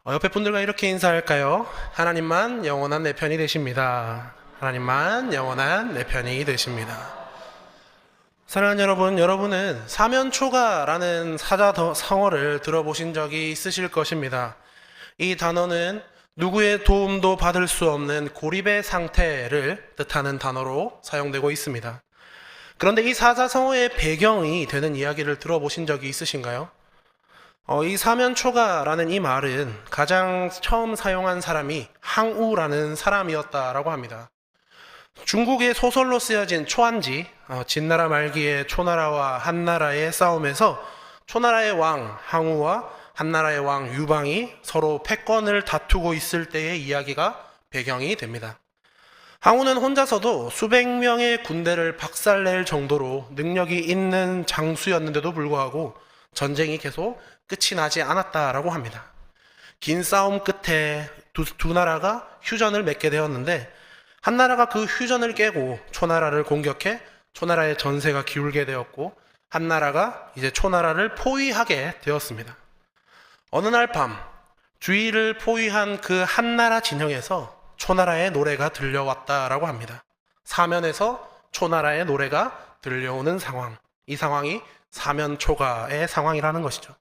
옆에 분들과 이렇게 인사할까요? 하나님만 영원한 내 편이 되십니다. 하나님만 영원한 내 편이 되십니다. 사랑하는 여러분, 여러분은 사면초가라는 사자성어를 들어보신 적이 있으실 것입니다. 이 단어는 누구의 도움도 받을 수 없는 고립의 상태를 뜻하는 단어로 사용되고 있습니다. 그런데 이 사자성어의 배경이 되는 이야기를 들어보신 적이 있으신가요? 이 사면초가라는 이 말은 가장 처음 사용한 사람이 항우라는 사람이었다라고 합니다. 중국의 소설로 쓰여진 초안지, 진나라 말기의 초나라와 한나라의 싸움에서 초나라의 왕 항우와 한나라의 왕 유방이 서로 패권을 다투고 있을 때의 이야기가 배경이 됩니다. 항우는 혼자서도 수백 명의 군대를 박살낼 정도로 능력이 있는 장수였는데도 불구하고 전쟁이 계속 끝이 나지 않았다라고 합니다. 긴 싸움 끝에 두 나라가 휴전을 맺게 되었는데 한나라가 그 휴전을 깨고 초나라를 공격해 초나라의 전세가 기울게 되었고 한나라가 이제 초나라를 포위하게 되었습니다. 어느 날 밤 주위를 포위한 그 한나라 진영에서 초나라의 노래가 들려왔다라고 합니다. 사면에서 초나라의 노래가 들려오는 상황, 이 상황이 사면초가의 상황이라는 것이죠.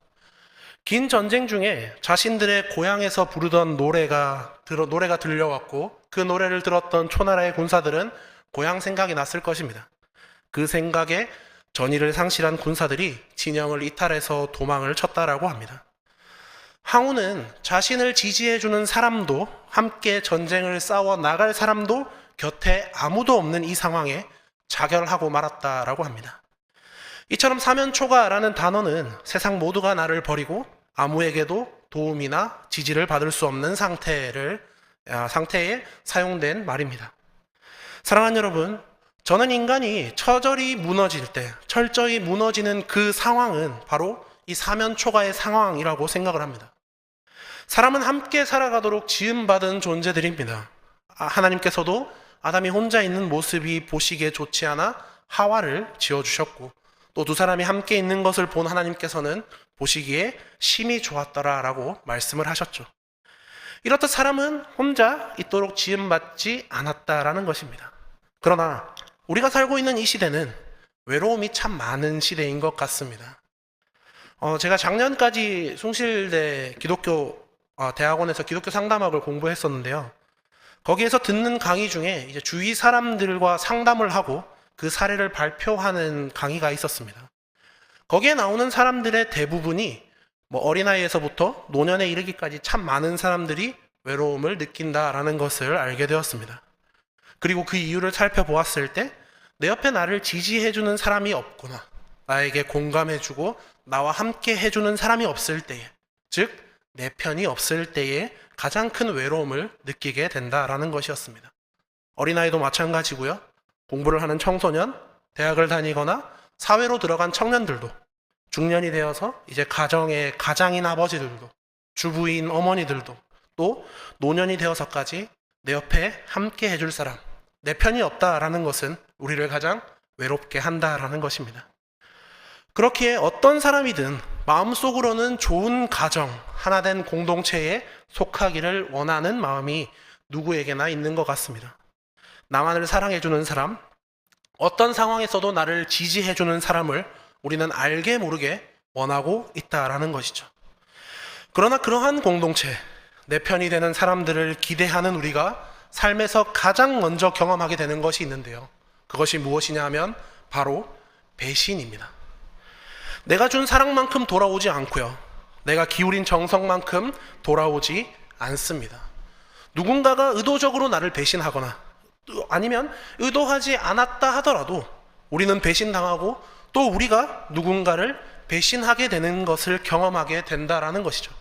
긴 전쟁 중에 자신들의 고향에서 부르던 노래가 들려왔고 그 노래를 들었던 초나라의 군사들은 고향 생각이 났을 것입니다. 그 생각에 전의를 상실한 군사들이 진영을 이탈해서 도망을 쳤다라고 합니다. 항우는 자신을 지지해주는 사람도 함께 전쟁을 싸워 나갈 사람도 곁에 아무도 없는 이 상황에 자결하고 말았다라고 합니다. 이처럼 사면초가라는 단어는 세상 모두가 나를 버리고 아무에게도 도움이나 지지를 받을 수 없는 상태에 사용된 말입니다. 사랑하는 여러분, 저는 인간이 철저히 무너지는 그 상황은 바로 이 사면초가의 상황이라고 생각을 합니다. 사람은 함께 살아가도록 지음받은 존재들입니다. 하나님께서도 아담이 혼자 있는 모습이 보시기에 좋지 않아 하와를 지어주셨고 또 두 사람이 함께 있는 것을 본 하나님께서는 보시기에 심히 좋았더라라고 말씀을 하셨죠. 이렇듯 사람은 혼자 있도록 지음받지 않았다라는 것입니다. 그러나 우리가 살고 있는 이 시대는 외로움이 참 많은 시대인 것 같습니다. 제가 작년까지 숭실대 기독교 대학원에서 기독교 상담학을 공부했었는데요. 거기에서 듣는 강의 중에 이제 주위 사람들과 상담을 하고 그 사례를 발표하는 강의가 있었습니다. 거기에 나오는 사람들의 대부분이 어린아이에서부터 노년에 이르기까지 참 많은 사람들이 외로움을 느낀다라는 것을 알게 되었습니다. 그리고 그 이유를 살펴보았을 때 내 옆에 나를 지지해주는 사람이 없구나, 나에게 공감해주고 나와 함께 해주는 사람이 없을 때에, 즉 내 편이 없을 때에 가장 큰 외로움을 느끼게 된다라는 것이었습니다. 어린아이도 마찬가지고요. 공부를 하는 청소년, 대학을 다니거나 사회로 들어간 청년들도, 중년이 되어서 이제 가정의 가장인 아버지들도, 주부인 어머니들도, 또 노년이 되어서까지 내 옆에 함께 해줄 사람, 내 편이 없다라는 것은 우리를 가장 외롭게 한다라는 것입니다. 그렇기에 어떤 사람이든 마음속으로는 좋은 가정, 하나된 공동체에 속하기를 원하는 마음이 누구에게나 있는 것 같습니다. 나만을 사랑해주는 사람, 어떤 상황에서도 나를 지지해주는 사람을 우리는 알게 모르게 원하고 있다라는 것이죠. 그러나 그러한 공동체, 내 편이 되는 사람들을 기대하는 우리가 삶에서 가장 먼저 경험하게 되는 것이 있는데요. 그것이 무엇이냐 하면 바로 배신입니다. 내가 준 사랑만큼 돌아오지 않고요. 내가 기울인 정성만큼 돌아오지 않습니다. 누군가가 의도적으로 나를 배신하거나 아니면 의도하지 않았다 하더라도 우리는 배신당하고 또 우리가 누군가를 배신하게 되는 것을 경험하게 된다라는 것이죠.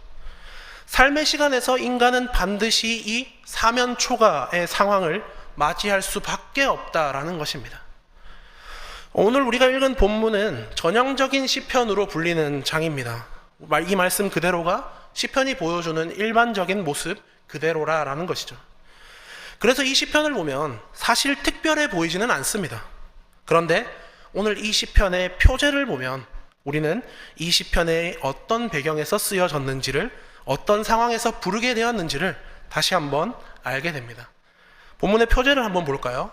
삶의 시간에서 인간은 반드시 이 사면초가의 상황을 맞이할 수밖에 없다라는 것입니다. 오늘 우리가 읽은 본문은 전형적인 시편으로 불리는 장입니다. 이 말씀 그대로가 시편이 보여주는 일반적인 모습 그대로라는 것이죠. 그래서 이 시편을 보면 사실 특별해 보이지는 않습니다. 그런데 오늘 이 시편의 표제를 보면 우리는 이 시편의 어떤 배경에서 쓰여졌는지를 어떤 상황에서 부르게 되었는지를 다시 한번 알게 됩니다. 본문의 표제를 한번 볼까요?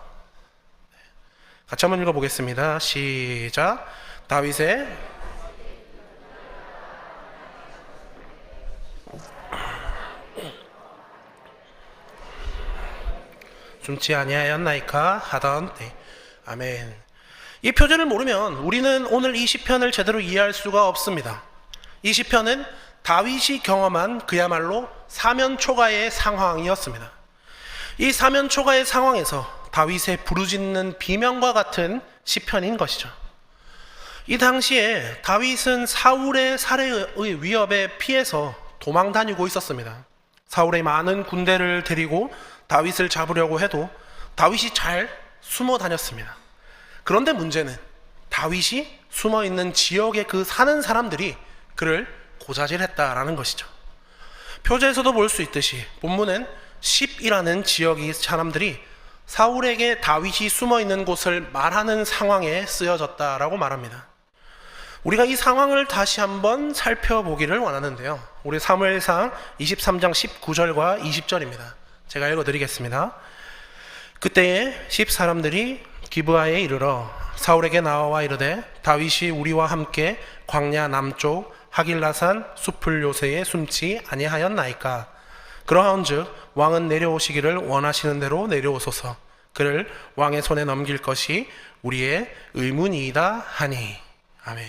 같이 한번 읽어보겠습니다. 시작. 다윗의 숨지 아니하였나이까 하던 때. 아멘. 이 표제를 모르면 우리는 오늘 이 시편을 제대로 이해할 수가 없습니다. 이 시편은 다윗이 경험한 그야말로 사면초가의 상황이었습니다. 이 사면초가의 상황에서 다윗의 부르짖는 비명과 같은 시편인 것이죠. 이 당시에 다윗은 사울의 살해의 위협에 피해서 도망 다니고 있었습니다. 사울의 많은 군대를 데리고 다윗을 잡으려고 해도 다윗이 잘 숨어 다녔습니다. 그런데 문제는 다윗이 숨어 있는 지역의 그 사는 사람들이 그를 고자질했다라는 것이죠. 표제에서도 볼 수 있듯이 본문은 10이라는 지역의 사람들이 사울에게 다윗이 숨어 있는 곳을 말하는 상황에 쓰여졌다라고 말합니다. 우리가 이 상황을 다시 한번 살펴보기를 원하는데요. 우리 사무엘상 23장 19절과 20절입니다. 제가 읽어드리겠습니다. 그때에 10 사람들이 기브아에 이르러 사울에게 나와 이르되 다윗이 우리와 함께 광야 남쪽 하길라산 숲을 요새에 숨지 아니하였나이까. 그러한즉 왕은 내려오시기를 원하시는 대로 내려오소서. 그를 왕의 손에 넘길 것이 우리의 의문이이다 하니. 아멘.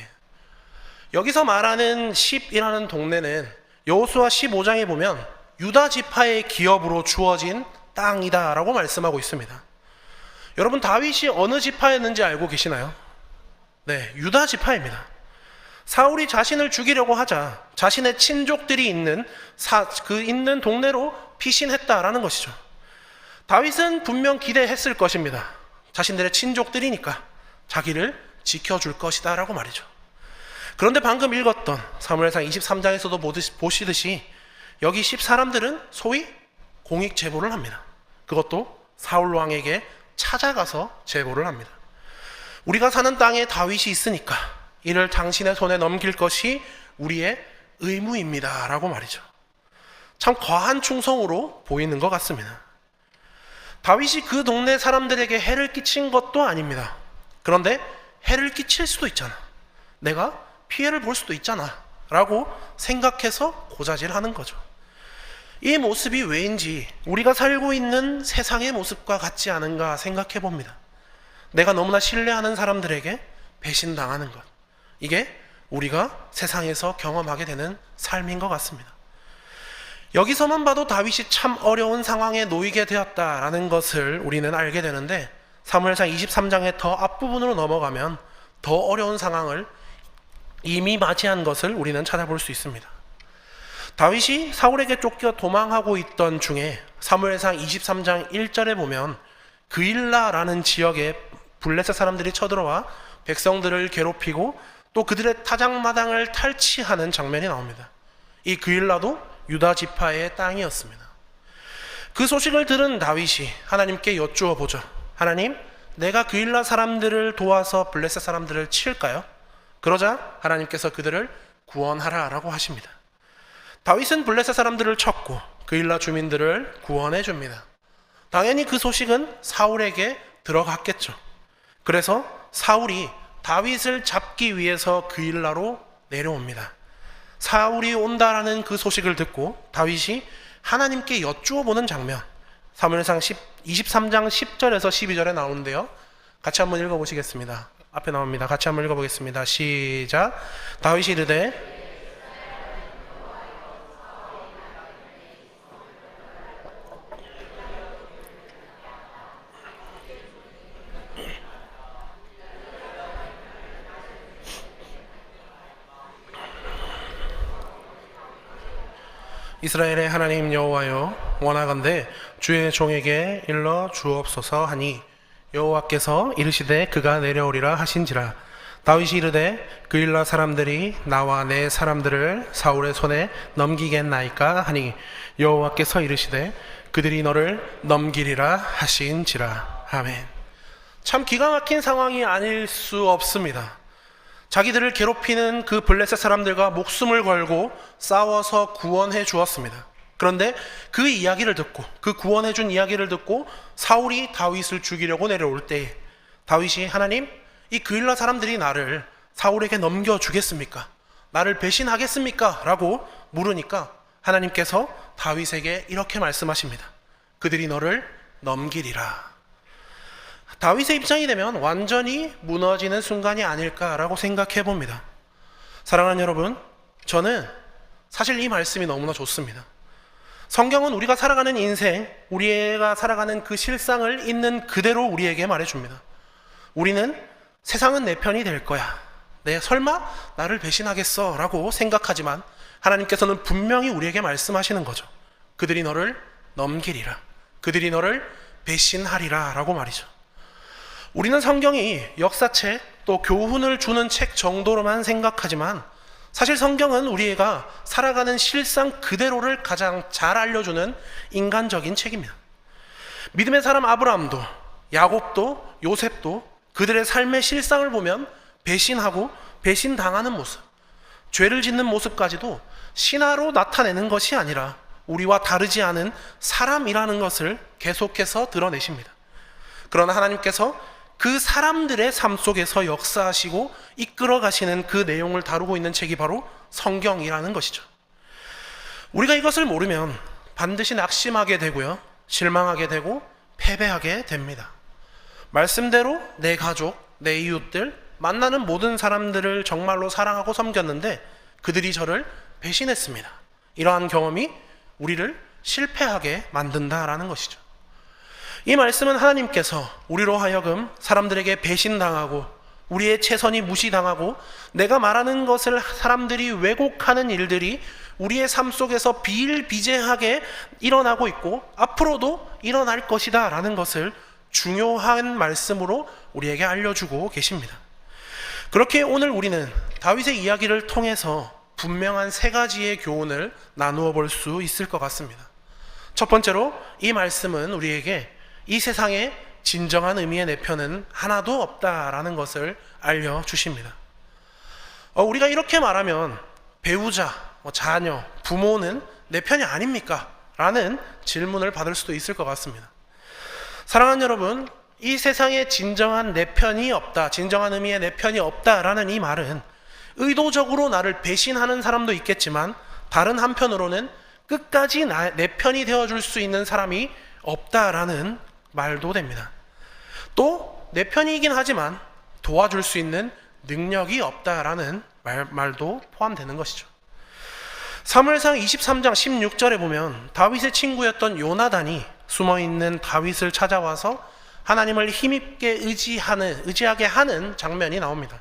여기서 말하는 10이라는 동네는 여호수아 15장에 보면 유다 지파의 기업으로 주어진 땅이다 라고 말씀하고 있습니다. 여러분, 다윗이 어느 지파였는지 알고 계시나요? 네, 유다 지파입니다. 사울이 자신을 죽이려고 하자 자신의 친족들이 있는 있는 동네로 피신했다라는 것이죠. 다윗은 분명 기대했을 것입니다. 자신들의 친족들이니까 자기를 지켜줄 것이다 라고 말이죠. 그런데 방금 읽었던 사무엘상 23장에서도 보시듯이 여기 10 사람들은 소위 공익 제보를 합니다. 그것도 사울 왕에게 찾아가서 제보를 합니다. 우리가 사는 땅에 다윗이 있으니까 이를 당신의 손에 넘길 것이 우리의 의무입니다 라고 말이죠. 참 과한 충성으로 보이는 것 같습니다. 다윗이 그 동네 사람들에게 해를 끼친 것도 아닙니다. 그런데 해를 끼칠 수도 있잖아, 내가 피해를 볼 수도 있잖아 라고 생각해서 고자질하는 거죠. 이 모습이 왜인지 우리가 살고 있는 세상의 모습과 같지 않은가 생각해 봅니다. 내가 너무나 신뢰하는 사람들에게 배신당하는 것, 이게 우리가 세상에서 경험하게 되는 삶인 것 같습니다. 여기서만 봐도 다윗이 참 어려운 상황에 놓이게 되었다라는 것을 우리는 알게 되는데, 사무엘상 23장의 더 앞부분으로 넘어가면 더 어려운 상황을 이미 맞이한 것을 우리는 찾아볼 수 있습니다. 다윗이 사울에게 쫓겨 도망하고 있던 중에 사무엘상 23장 1절에 보면 그일라라는 지역에 블레셋 사람들이 쳐들어와 백성들을 괴롭히고 또 그들의 타작마당을 탈취하는 장면이 나옵니다. 이 그일라도 유다 지파의 땅이었습니다. 그 소식을 들은 다윗이 하나님께 여쭈어 보죠. 하나님, 내가 그일라 사람들을 도와서 블레셋 사람들을 칠까요? 그러자 하나님께서 그들을 구원하라 라고 하십니다. 다윗은 블레셋 사람들을 쳤고 그일라 주민들을 구원해 줍니다. 당연히 그 소식은 사울에게 들어갔겠죠. 그래서 사울이 다윗을 잡기 위해서 그일라로 내려옵니다. 사울이 온다라는 그 소식을 듣고 다윗이 하나님께 여쭈어 보는 장면, 사무엘상 23장 10절에서 12절에 나오는데요. 같이 한번 읽어보시겠습니다. 앞에 나옵니다. 같이 한번 읽어보겠습니다. 시작. 다윗이 이르되 이스라엘의 하나님 여호와여, 원하건대 주의 종에게 일러 주옵소서 하니 여호와께서 이르시되 그가 내려오리라 하신지라. 다윗이 이르되 그일라 사람들이 나와 내 사람들을 사울의 손에 넘기겠나이까 하니 여호와께서 이르시되 그들이 너를 넘기리라 하신지라. 아멘. 참 기가 막힌 상황이 아닐 수 없습니다. 자기들을 괴롭히는 그 블레셋 사람들과 목숨을 걸고 싸워서 구원해 주었습니다. 그런데 그 이야기를 듣고, 그 구원해 준 이야기를 듣고 사울이 다윗을 죽이려고 내려올 때에 다윗이 하나님, 이 그일라 사람들이 나를 사울에게 넘겨주겠습니까? 나를 배신하겠습니까? 라고 물으니까 하나님께서 다윗에게 이렇게 말씀하십니다. 그들이 너를 넘기리라. 다윗의 입장이 되면 완전히 무너지는 순간이 아닐까라고 생각해 봅니다. 사랑하는 여러분, 저는 사실 이 말씀이 너무나 좋습니다. 성경은 우리가 살아가는 인생, 우리가 살아가는 그 실상을 있는 그대로 우리에게 말해줍니다. 우리는 세상은 내 편이 될 거야, 내 설마 나를 배신하겠어 라고 생각하지만 하나님께서는 분명히 우리에게 말씀하시는 거죠. 그들이 너를 넘기리라, 그들이 너를 배신하리라 라고 말이죠. 우리는 성경이 역사책 또 교훈을 주는 책 정도로만 생각하지만 사실 성경은 우리가 살아가는 실상 그대로를 가장 잘 알려주는 인간적인 책입니다. 믿음의 사람 아브라함도 야곱도 요셉도 그들의 삶의 실상을 보면 배신하고 배신당하는 모습, 죄를 짓는 모습까지도 신화로 나타내는 것이 아니라 우리와 다르지 않은 사람이라는 것을 계속해서 드러내십니다. 그러나 하나님께서 그 사람들의 삶 속에서 역사하시고 이끌어 가시는 그 내용을 다루고 있는 책이 바로 성경이라는 것이죠. 우리가 이것을 모르면 반드시 낙심하게 되고요, 실망하게 되고 패배하게 됩니다. 말씀대로 내 가족, 내 이웃들, 만나는 모든 사람들을 정말로 사랑하고 섬겼는데 그들이 저를 배신했습니다. 이러한 경험이 우리를 실패하게 만든다라는 것이죠. 이 말씀은 하나님께서 우리로 하여금 사람들에게 배신당하고 우리의 최선이 무시당하고 내가 말하는 것을 사람들이 왜곡하는 일들이 우리의 삶 속에서 비일비재하게 일어나고 있고 앞으로도 일어날 것이다 라는 것을 중요한 말씀으로 우리에게 알려주고 계십니다. 그렇게 오늘 우리는 다윗의 이야기를 통해서 분명한 세 가지의 교훈을 나누어 볼 수 있을 것 같습니다. 첫 번째로 이 말씀은 우리에게 이 세상에 진정한 의미의 내 편은 하나도 없다라는 것을 알려주십니다. 우리가 이렇게 말하면 배우자, 자녀, 부모는 내 편이 아닙니까? 라는 질문을 받을 수도 있을 것 같습니다. 사랑하는 여러분, 이 세상에 진정한 내 편이 없다, 진정한 의미의 내 편이 없다라는 이 말은 의도적으로 나를 배신하는 사람도 있겠지만 다른 한편으로는 끝까지 내 편이 되어줄 수 있는 사람이 없다라는 말도 됩니다. 또 내 편이긴 하지만 도와줄 수 있는 능력이 없다라는 말도 포함되는 것이죠. 사무엘상 23장 16절에 보면 다윗의 친구였던 요나단이 숨어있는 다윗을 찾아와서 하나님을 힘있게 의지하게 하는 장면이 나옵니다.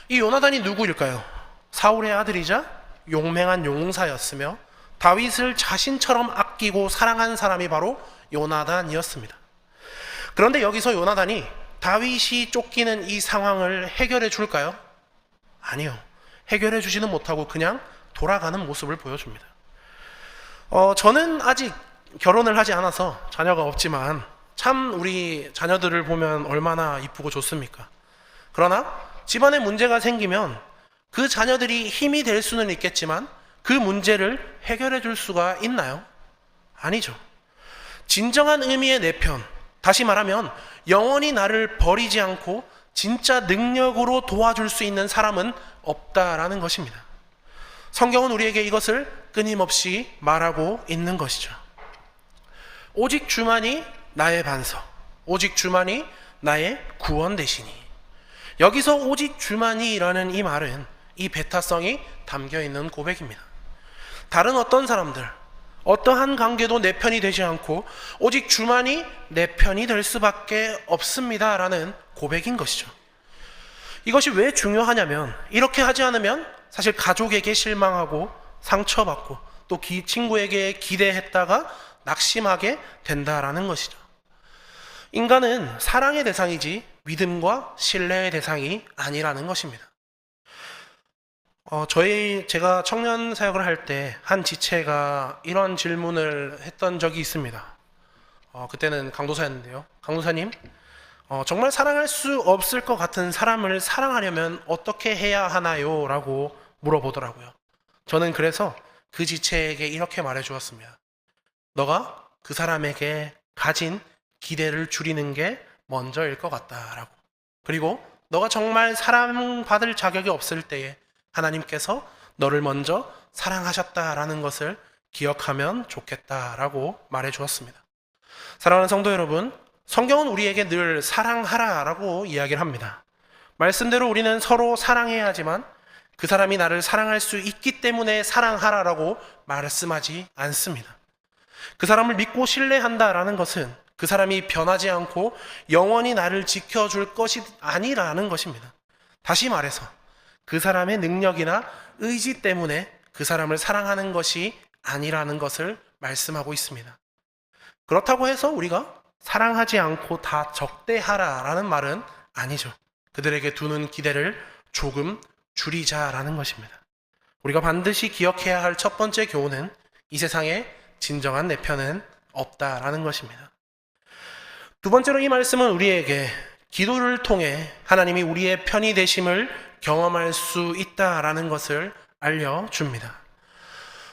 이 요나단이 누구일까요? 사울의 아들이자 용맹한 용사였으며 다윗을 자신처럼 아끼고 사랑한 사람이 바로 요나단이었습니다. 그런데 여기서 요나단이 다윗이 쫓기는 이 상황을 해결해 줄까요? 아니요. 해결해 주지는 못하고 그냥 돌아가는 모습을 보여줍니다. 저는 아직 결혼을 하지 않아서 자녀가 없지만 참 우리 자녀들을 보면 얼마나 이쁘고 좋습니까? 그러나 집안에 문제가 생기면 그 자녀들이 힘이 될 수는 있겠지만 그 문제를 해결해 줄 수가 있나요? 아니죠. 진정한 의미의 내 편, 다시 말하면 영원히 나를 버리지 않고 진짜 능력으로 도와줄 수 있는 사람은 없다라는 것입니다. 성경은 우리에게 이것을 끊임없이 말하고 있는 것이죠. 오직 주만이 나의 반석, 오직 주만이 나의 구원 되시니. 여기서 오직 주만이라는 이 말은 이 배타성이 담겨 있는 고백입니다. 다른 어떤 사람들, 어떠한 관계도 내 편이 되지 않고 오직 주만이 내 편이 될 수밖에 없습니다라는 고백인 것이죠. 이것이 왜 중요하냐면 이렇게 하지 않으면 사실 가족에게 실망하고 상처받고 또 친구에게 기대했다가 낙심하게 된다라는 것이죠. 인간은 사랑의 대상이지 믿음과 신뢰의 대상이 아니라는 것입니다. 제가 청년 사역을 할 때 한 지체가 이런 질문을 했던 적이 있습니다. 그때는 강도사였는데요. 강도사님, 정말 사랑할 수 없을 것 같은 사람을 사랑하려면 어떻게 해야 하나요? 라고 물어보더라고요. 저는 그래서 그 지체에게 이렇게 말해 주었습니다. 너가 그 사람에게 가진 기대를 줄이는 게 먼저일 것 같다라고. 그리고 너가 정말 사랑받을 자격이 없을 때에 하나님께서 너를 먼저 사랑하셨다라는 것을 기억하면 좋겠다라고 말해 주었습니다. 사랑하는 성도 여러분, 성경은 우리에게 늘 사랑하라라고 이야기를 합니다. 말씀대로 우리는 서로 사랑해야 하지만 그 사람이 나를 사랑할 수 있기 때문에 사랑하라라고 말씀하지 않습니다. 그 사람을 믿고 신뢰한다라는 것은 그 사람이 변하지 않고 영원히 나를 지켜줄 것이 아니라는 것입니다. 다시 말해서 그 사람의 능력이나 의지 때문에 그 사람을 사랑하는 것이 아니라는 것을 말씀하고 있습니다. 그렇다고 해서 우리가 사랑하지 않고 다 적대하라라는 말은 아니죠. 그들에게 두는 기대를 조금 줄이자라는 것입니다. 우리가 반드시 기억해야 할 첫 번째 교훈은 이 세상에 진정한 내 편은 없다라는 것입니다. 두 번째로 이 말씀은 우리에게 기도를 통해 하나님이 우리의 편이 되심을 경험할 수 있다라는 것을 알려줍니다.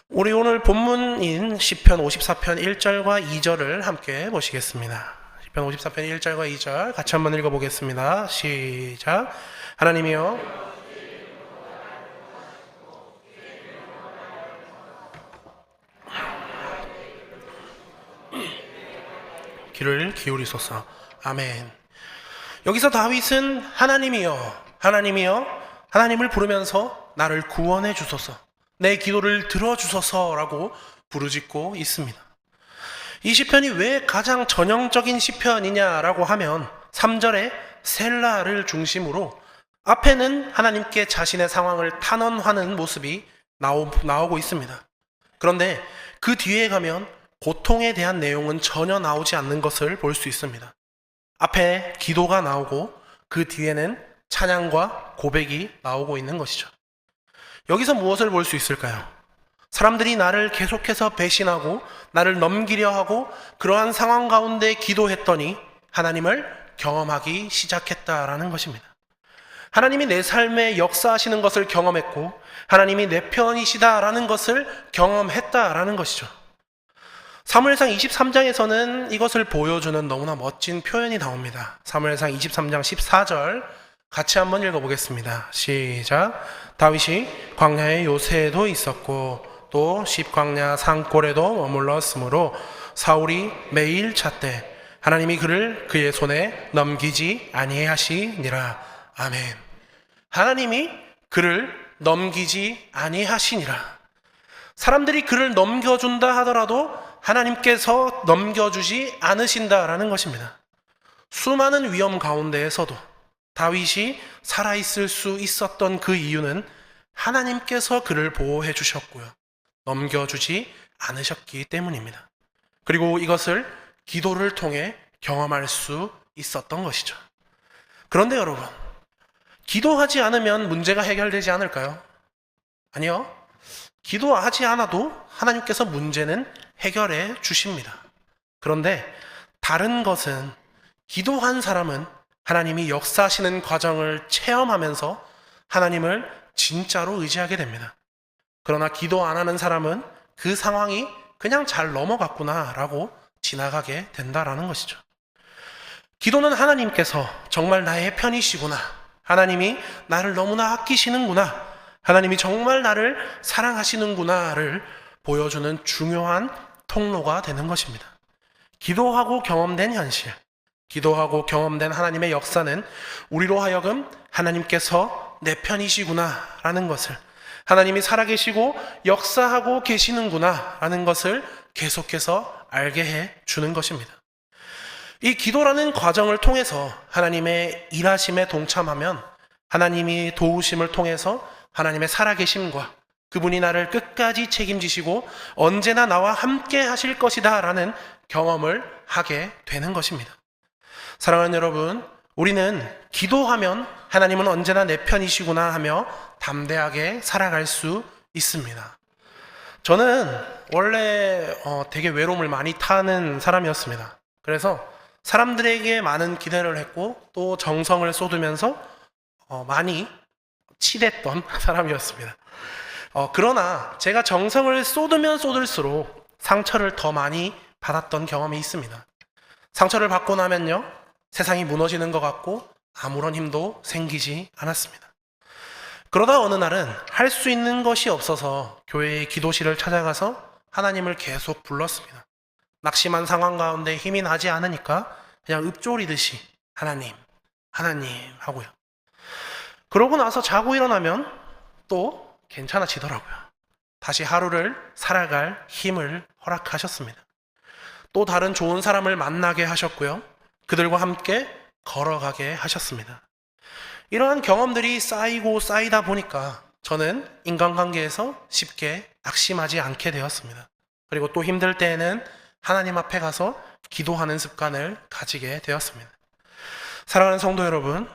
우리 오늘 본문인 시편 54편 1절과 2절을 함께 보시겠습니다. 시편 54편 1절과 2절 같이 한번 읽어보겠습니다. 시작. 하나님이여 귀를 기울이소서. 아멘. 여기서 다윗은 하나님이여 하나님을 부르면서 나를 구원해 주소서, 내 기도를 들어주소서라고 부르짖고 있습니다. 이 시편이 왜 가장 전형적인 시편이냐라고 하면 3절에 셀라를 중심으로 앞에는 하나님께 자신의 상황을 탄원하는 모습이 나오고 있습니다. 그런데 그 뒤에 가면 고통에 대한 내용은 전혀 나오지 않는 것을 볼 수 있습니다. 앞에 기도가 나오고 그 뒤에는 찬양과 고백이 나오고 있는 것이죠. 여기서 무엇을 볼 수 있을까요? 사람들이 나를 계속해서 배신하고 나를 넘기려 하고 그러한 상황 가운데 기도했더니 하나님을 경험하기 시작했다라는 것입니다. 하나님이 내 삶에 역사하시는 것을 경험했고 하나님이 내 편이시다라는 것을 경험했다라는 것이죠. 사무엘상 23장에서는 이것을 보여주는 너무나 멋진 표현이 나옵니다. 사무엘상 23장 14절 같이 한번 읽어보겠습니다. 시작. 다윗이 광야의 요새에도 있었고 또 십광야 산골에도 머물렀으므로 사울이 매일 찾되 하나님이 그를 그의 손에 넘기지 아니하시니라. 아멘. 하나님이 그를 넘기지 아니하시니라. 사람들이 그를 넘겨준다 하더라도 하나님께서 넘겨주지 않으신다라는 것입니다. 수많은 위험 가운데에서도 다윗이 살아있을 수 있었던 그 이유는 하나님께서 그를 보호해 주셨고요, 넘겨주지 않으셨기 때문입니다. 그리고 이것을 기도를 통해 경험할 수 있었던 것이죠. 그런데 여러분, 기도하지 않으면 문제가 해결되지 않을까요? 아니요. 기도하지 않아도 하나님께서 문제는 해결해 주십니다. 그런데 다른 것은 기도한 사람은 하나님이 역사하시는 과정을 체험하면서 하나님을 진짜로 의지하게 됩니다. 그러나 기도 안 하는 사람은 그 상황이 그냥 잘 넘어갔구나 라고 지나가게 된다라는 것이죠. 기도는 하나님께서 정말 나의 편이시구나, 하나님이 나를 너무나 아끼시는구나, 하나님이 정말 나를 사랑하시는구나를 보여주는 중요한 통로가 되는 것입니다. 기도하고 경험된 현실, 기도하고 경험된 하나님의 역사는 우리로 하여금 하나님께서 내 편이시구나 라는 것을, 하나님이 살아계시고 역사하고 계시는구나 라는 것을 계속해서 알게 해 주는 것입니다. 이 기도라는 과정을 통해서 하나님의 일하심에 동참하면 하나님이 도우심을 통해서 하나님의 살아계심과 그분이 나를 끝까지 책임지시고 언제나 나와 함께 하실 것이다 라는 경험을 하게 되는 것입니다. 사랑하는 여러분, 우리는 기도하면 하나님은 언제나 내 편이시구나 하며 담대하게 살아갈 수 있습니다. 저는 원래 되게 외로움을 많이 타는 사람이었습니다. 그래서 사람들에게 많은 기대를 했고 또 정성을 쏟으면서 많이 치댔던 사람이었습니다. 그러나 제가 정성을 쏟으면 쏟을수록 상처를 더 많이 받았던 경험이 있습니다. 상처를 받고 나면요, 세상이 무너지는 것 같고 아무런 힘도 생기지 않았습니다. 그러다 어느 날은 할 수 있는 것이 없어서 교회의 기도실을 찾아가서 하나님을 계속 불렀습니다. 낙심한 상황 가운데 힘이 나지 않으니까 그냥 읊조리듯이 하나님, 하나님 하고요. 그러고 나서 자고 일어나면 또 괜찮아지더라고요. 다시 하루를 살아갈 힘을 허락하셨습니다. 또 다른 좋은 사람을 만나게 하셨고요. 그들과 함께 걸어가게 하셨습니다. 이러한 경험들이 쌓이고 쌓이다 보니까 저는 인간관계에서 쉽게 낙심하지 않게 되었습니다. 그리고 또 힘들 때에는 하나님 앞에 가서 기도하는 습관을 가지게 되었습니다. 사랑하는 성도 여러분,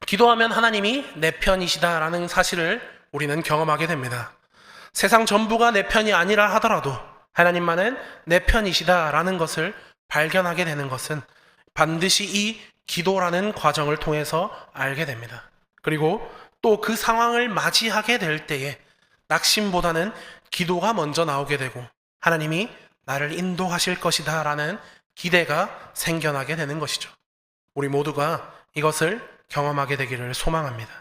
기도하면 하나님이 내 편이시다라는 사실을 우리는 경험하게 됩니다. 세상 전부가 내 편이 아니라 하더라도 하나님만은 내 편이시다라는 것을 발견하게 되는 것은 반드시 이 기도라는 과정을 통해서 알게 됩니다. 그리고 또 그 상황을 맞이하게 될 때에 낙심보다는 기도가 먼저 나오게 되고 하나님이 나를 인도하실 것이다 라는 기대가 생겨나게 되는 것이죠. 우리 모두가 이것을 경험하게 되기를 소망합니다.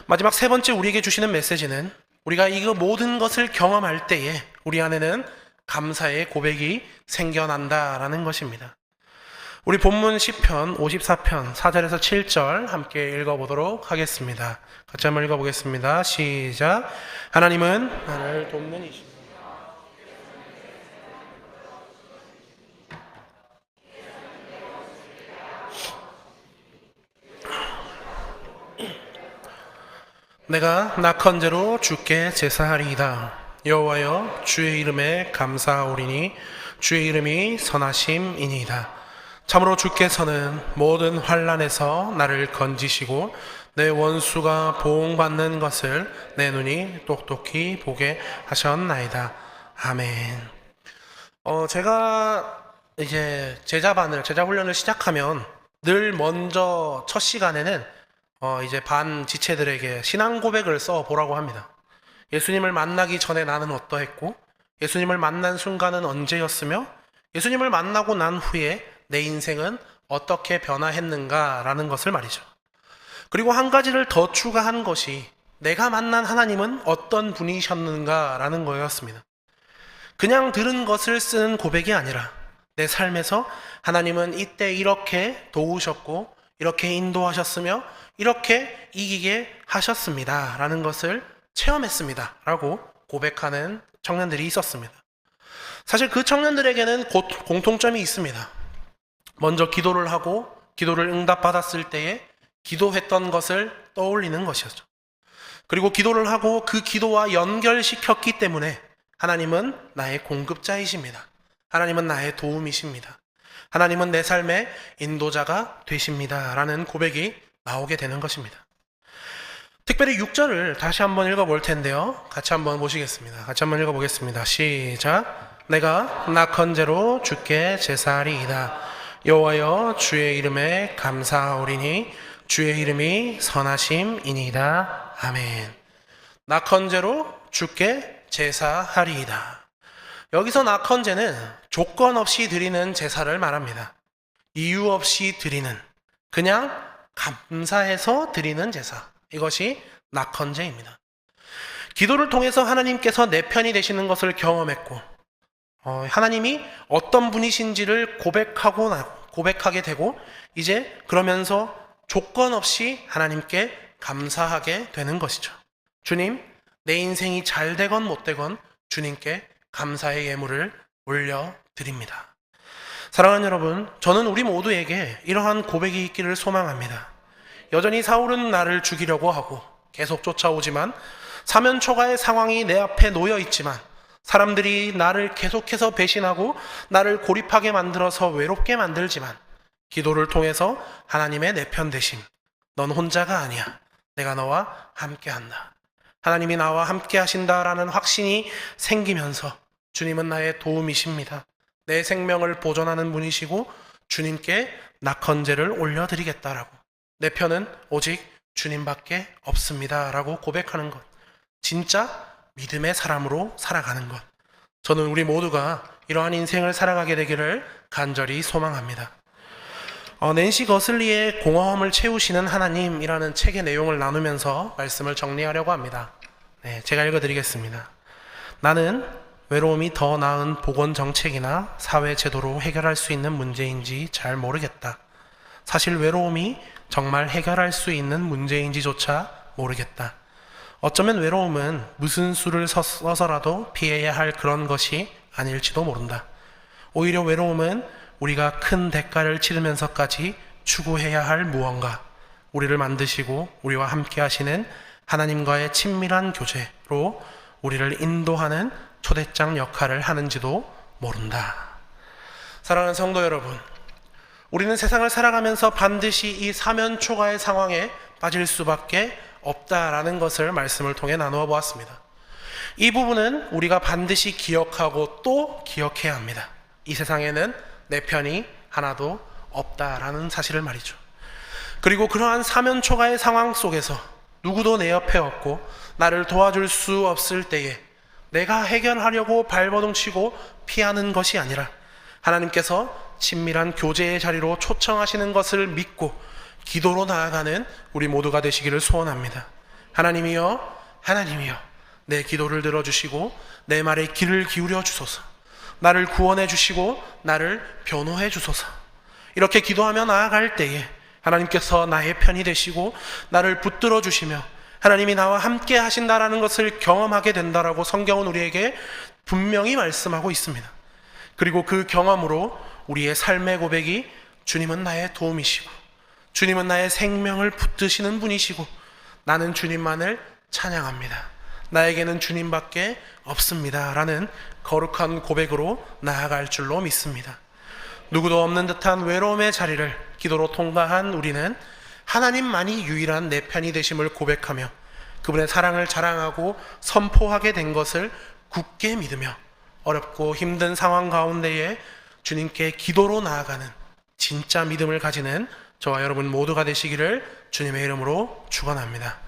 마지막 세 번째 우리에게 주시는 메시지는 우리가 이 모든 것을 경험할 때에 우리 안에는 감사의 고백이 생겨난다라는 것입니다. 우리 본문 시편 54편 4절에서 7절 함께 읽어보도록 하겠습니다. 같이 한번 읽어보겠습니다. 시작. 하나님은 나를 돕는 이시다. 내가 낙헌제로 주께 제사하리이다. 여호와여, 주의 이름에 감사하오리니 주의 이름이 선하심이니이다. 참으로 주께서는 모든 환난에서 나를 건지시고 내 원수가 보응받는 것을 내 눈이 똑똑히 보게 하셨나이다. 아멘. 제가 이제 제자 훈련을 시작하면 늘 먼저 첫 시간에는 이제 반 지체들에게 신앙 고백을 써 보라고 합니다. 예수님을 만나기 전에 나는 어떠했고, 예수님을 만난 순간은 언제였으며, 예수님을 만나고 난 후에 내 인생은 어떻게 변화했는가라는 것을 말이죠. 그리고 한 가지를 더 추가한 것이 내가 만난 하나님은 어떤 분이셨는가라는 거였습니다. 그냥 들은 것을 쓰는 고백이 아니라 내 삶에서 하나님은 이때 이렇게 도우셨고 이렇게 인도하셨으며 이렇게 이기게 하셨습니다 라는 것을 체험했습니다 라고 고백하는 청년들이 있었습니다. 사실 그 청년들에게는 곧 공통점이 있습니다. 먼저 기도를 하고 기도를 응답받았을 때에 기도했던 것을 떠올리는 것이었죠. 그리고 기도를 하고 그 기도와 연결시켰기 때문에 하나님은 나의 공급자이십니다. 하나님은 나의 도움이십니다. 하나님은 내 삶의 인도자가 되십니다 라는 고백이 나오게 되는 것입니다. 특별히 6절을 다시 한번 읽어볼 텐데요. 같이 한번 보시겠습니다. 같이 한번 읽어보겠습니다. 시작. 내가 낙헌제로 주께 제사하리이다. 여호와여, 주의 이름에 감사하오리니 주의 이름이 선하심이니이다. 아멘. 낙헌제로 주께 제사하리이다. 여기서 낙헌제는 조건 없이 드리는 제사를 말합니다. 이유 없이 드리는, 그냥 감사해서 드리는 제사, 이것이 낙헌제입니다. 기도를 통해서 하나님께서 내 편이 되시는 것을 경험했고 하나님이 어떤 분이신지를 고백하게 되고 이제 그러면서 조건 없이 하나님께 감사하게 되는 것이죠. 주님, 내 인생이 잘 되건 못 되건 주님께 감사의 예물을 올려드립니다. 사랑하는 여러분, 저는 우리 모두에게 이러한 고백이 있기를 소망합니다. 여전히 사울은 나를 죽이려고 하고 계속 쫓아오지만 사면초가의 상황이 내 앞에 놓여 있지만 사람들이 나를 계속해서 배신하고 나를 고립하게 만들어서 외롭게 만들지만 기도를 통해서 하나님의 내 편 되심, 넌 혼자가 아니야. 내가 너와 함께한다. 하나님이 나와 함께 하신다라는 확신이 생기면서 주님은 나의 도움이십니다. 내 생명을 보존하는 분이시고 주님께 낙헌제를 올려드리겠다라고, 내 편은 오직 주님밖에 없습니다라고 고백하는 것, 진짜 믿음의 사람으로 살아가는 것. 저는 우리 모두가 이러한 인생을 살아가게 되기를 간절히 소망합니다. 낸시 거슬리의 공허함을 채우시는 하나님이라는 책의 내용을 나누면서 말씀을 정리하려고 합니다. 네, 제가 읽어드리겠습니다. 나는 외로움이 더 나은 보건 정책이나 사회 제도로 해결할 수 있는 문제인지 잘 모르겠다. 사실 외로움이 정말 해결할 수 있는 문제인지조차 모르겠다. 어쩌면 외로움은 무슨 수를 써서라도 피해야 할 그런 것이 아닐지도 모른다. 오히려 외로움은 우리가 큰 대가를 치르면서까지 추구해야 할 무언가, 우리를 만드시고 우리와 함께 하시는 하나님과의 친밀한 교제로 우리를 인도하는 초대장 역할을 하는지도 모른다. 사랑하는 성도 여러분, 우리는 세상을 살아가면서 반드시 이 사면초가의 상황에 빠질 수밖에 없다라는 것을 말씀을 통해 나누어 보았습니다. 이 부분은 우리가 반드시 기억하고 또 기억해야 합니다. 이 세상에는 내 편이 하나도 없다라는 사실을 말이죠. 그리고 그러한 사면초가의 상황 속에서 누구도 내 옆에 없고 나를 도와줄 수 없을 때에 내가 해결하려고 발버둥치고 피하는 것이 아니라 하나님께서 친밀한 교제의 자리로 초청하시는 것을 믿고 기도로 나아가는 우리 모두가 되시기를 소원합니다. 하나님이여, 하나님이여, 내 기도를 들어주시고 내 말에 귀를 기울여 주소서. 나를 구원해 주시고 나를 변호해 주소서. 이렇게 기도하며 나아갈 때에 하나님께서 나의 편이 되시고 나를 붙들어 주시며 하나님이 나와 함께 하신다라는 것을 경험하게 된다라고 성경은 우리에게 분명히 말씀하고 있습니다. 그리고 그 경험으로 우리의 삶의 고백이 주님은 나의 도움이시고 주님은 나의 생명을 붙드시는 분이시고 나는 주님만을 찬양합니다. 나에게는 주님밖에 없습니다 라는 거룩한 고백으로 나아갈 줄로 믿습니다. 누구도 없는 듯한 외로움의 자리를 기도로 통과한 우리는 하나님만이 유일한 내 편이 되심을 고백하며 그분의 사랑을 자랑하고 선포하게 된 것을 굳게 믿으며 어렵고 힘든 상황 가운데에 주님께 기도로 나아가는 진짜 믿음을 가지는 저와 여러분 모두가 되시기를 주님의 이름으로 축원합니다.